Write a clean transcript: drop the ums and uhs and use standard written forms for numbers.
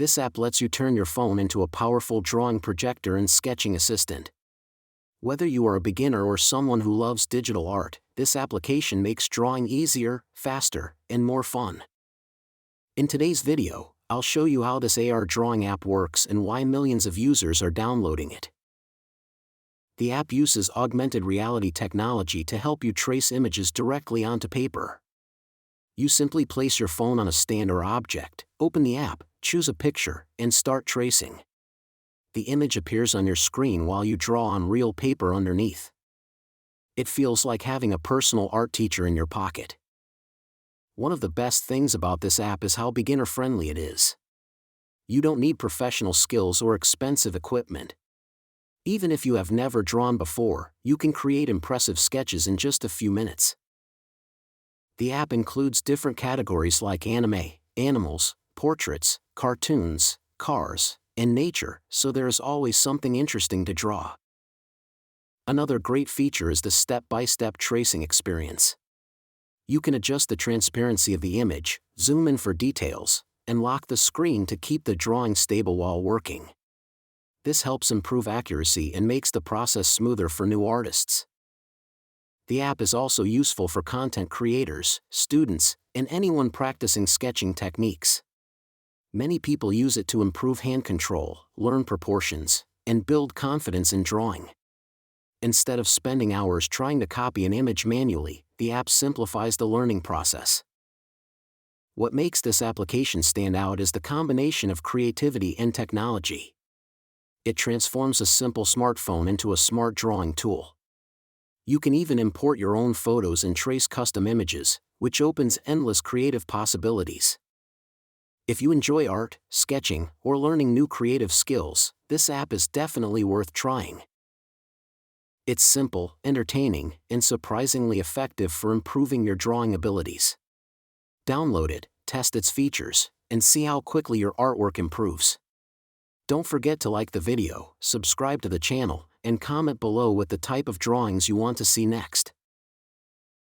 This app lets you turn your phone into a powerful drawing projector and sketching assistant. Whether you are a beginner or someone who loves digital art, this application makes drawing easier, faster, and more fun. In today's video, I'll show you how this AR drawing app works and why millions of users are downloading it. The app uses augmented reality technology to help you trace images directly onto paper. You simply place your phone on a stand or object, open the app, choose a picture, and start tracing. The image appears on your screen while you draw on real paper underneath. It feels like having a personal art teacher in your pocket. One of the best things about this app is how beginner-friendly it is. You don't need professional skills or expensive equipment. Even if you have never drawn before, you can create impressive sketches in just a few minutes. The app includes different categories like anime, animals, portraits, cartoons, cars, and nature, so there is always something interesting to draw. Another great feature is the step-by-step tracing experience. You can adjust the transparency of the image, zoom in for details, and lock the screen to keep the drawing stable while working. This helps improve accuracy and makes the process smoother for new artists. The app is also useful for content creators, students, and anyone practicing sketching techniques. Many people use it to improve hand control, learn proportions, and build confidence in drawing. Instead of spending hours trying to copy an image manually, the app simplifies the learning process. What makes this application stand out is the combination of creativity and technology. It transforms a simple smartphone into a smart drawing tool. You can even import your own photos and trace custom images, which opens endless creative possibilities. If you enjoy art, sketching, or learning new creative skills, this app is definitely worth trying. It's simple, entertaining, and surprisingly effective for improving your drawing abilities. Download it, test its features, and see how quickly your artwork improves. Don't forget to like the video, subscribe to the channel, and comment below with the type of drawings you want to see next.